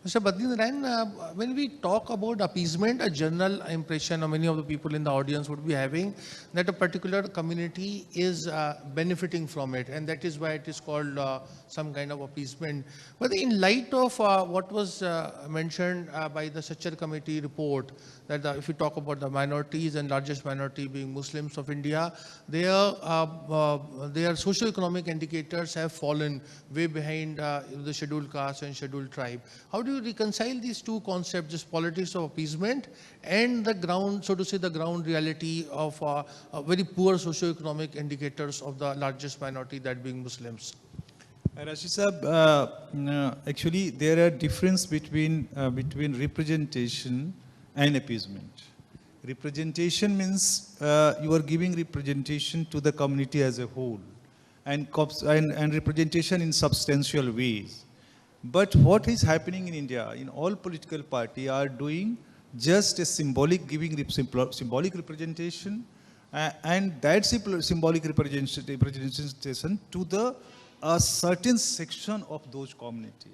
Mr. Badrinaran, when we talk about appeasement, a general impression of many of the people in the audience would be having that a particular community is benefiting from it, and that is why it is called some kind of appeasement. But in light of what was mentioned by the Sachin committee report, that if you talk about the minorities and largest minority being Muslims of India, their socio-economic indicators have fallen way behind the scheduled caste and scheduled tribe. How do you reconcile these two concepts, this politics of appeasement and the ground, so to say, the ground reality of very poor socio-economic indicators of the largest minority, that being Muslims? Rashid Sahab, actually there are difference between representation and appeasement. Representation means you are giving representation to the community as a whole, and representation in substantial ways. But what is happening in India, in all political parties are doing just a symbolic, symbolic representation, and that symbolic representation to the a certain section of those community.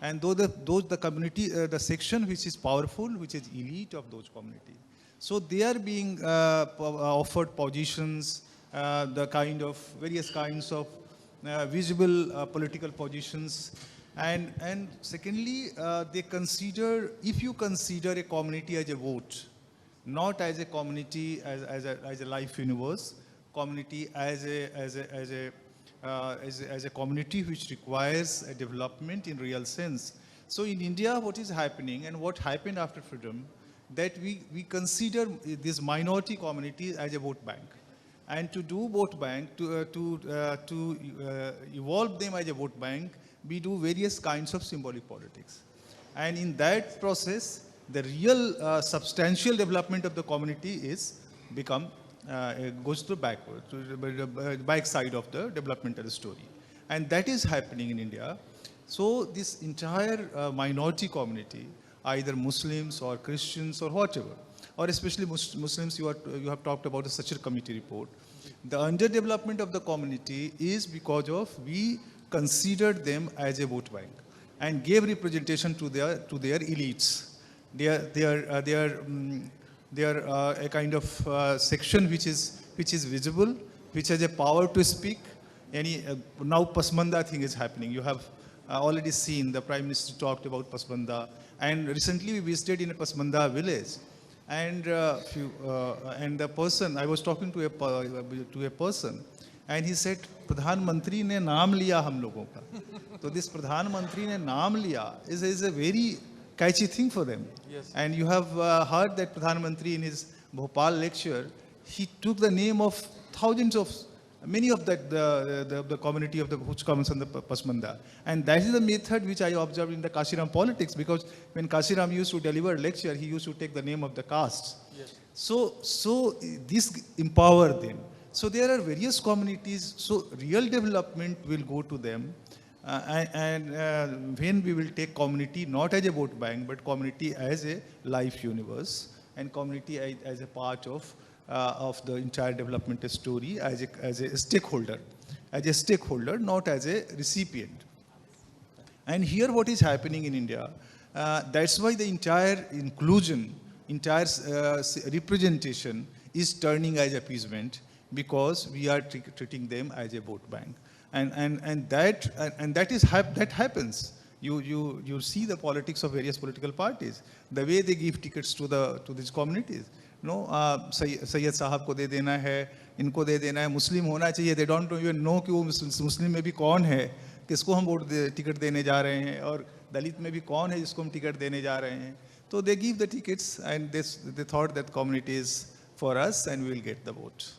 And the community, the section which is powerful, which is elite of those community. So they are being offered positions, the kind of various kinds of visible political positions. And secondly, they consider, if you consider a community as a vote, not as a community as a life universe, community as a community which requires a development in real sense. So in India, what is happening and what happened after freedom, that we consider this minority community as a vote bank. And to do vote bank, to evolve them as a vote bank, we do various kinds of symbolic politics. And in that process, the real substantial development of the community is goes to backward, to the back side of the developmental story. And that is happening in India. So this entire minority community, either Muslims or Christians or whatever, or especially Muslims, you have talked about the Sachin committee report. The underdevelopment of the community is because of we considered them as a vote bank and gave representation to their elites. They are a kind of section which is visible, which has a power to speak. Now Pasmanda thing is happening. You have already seen the Prime Minister talked about Pasmanda, and recently we visited in a Pasmanda village, and the person, I was talking to a person, and he said, Pradhan Mantri ne naam liya hum logon ka. So this Pradhan Mantri ne naam liya is a very catchy thing for them. Yes. And you have heard that Pradhan Mantri in his Bhopal lecture, he took the name of many of the community of which comes on the Pasmanda. And that is the method which I observed in the Kashiram politics, because when Kashiram used to deliver a lecture, he used to take the name of the castes. Yes. So this empower them. So there are various communities, so real development will go to them. When we will take community not as a vote bank, but community as a life universe, and community as a part of the entire development story, as a stakeholder, not as a recipient. And here what is happening in India, that's why the entire inclusion, entire representation is turning as appeasement, because we are treating them as a vote bank. That happens. You see the politics of various political parties, the way they give tickets to these communities. No, Sayyid Sahab ko de dena hai, इनको दे देना है, मुस्लिम होना चाहिए. They don't even know कि वो मुस्लिम में भी कौन है, किसको हम टिकट देने जा रहे हैं, और दलित में भी कौन है जिसको हम टिकट देने जा रहे हैं. So they give the tickets, and they thought that community is for us and we will get the vote.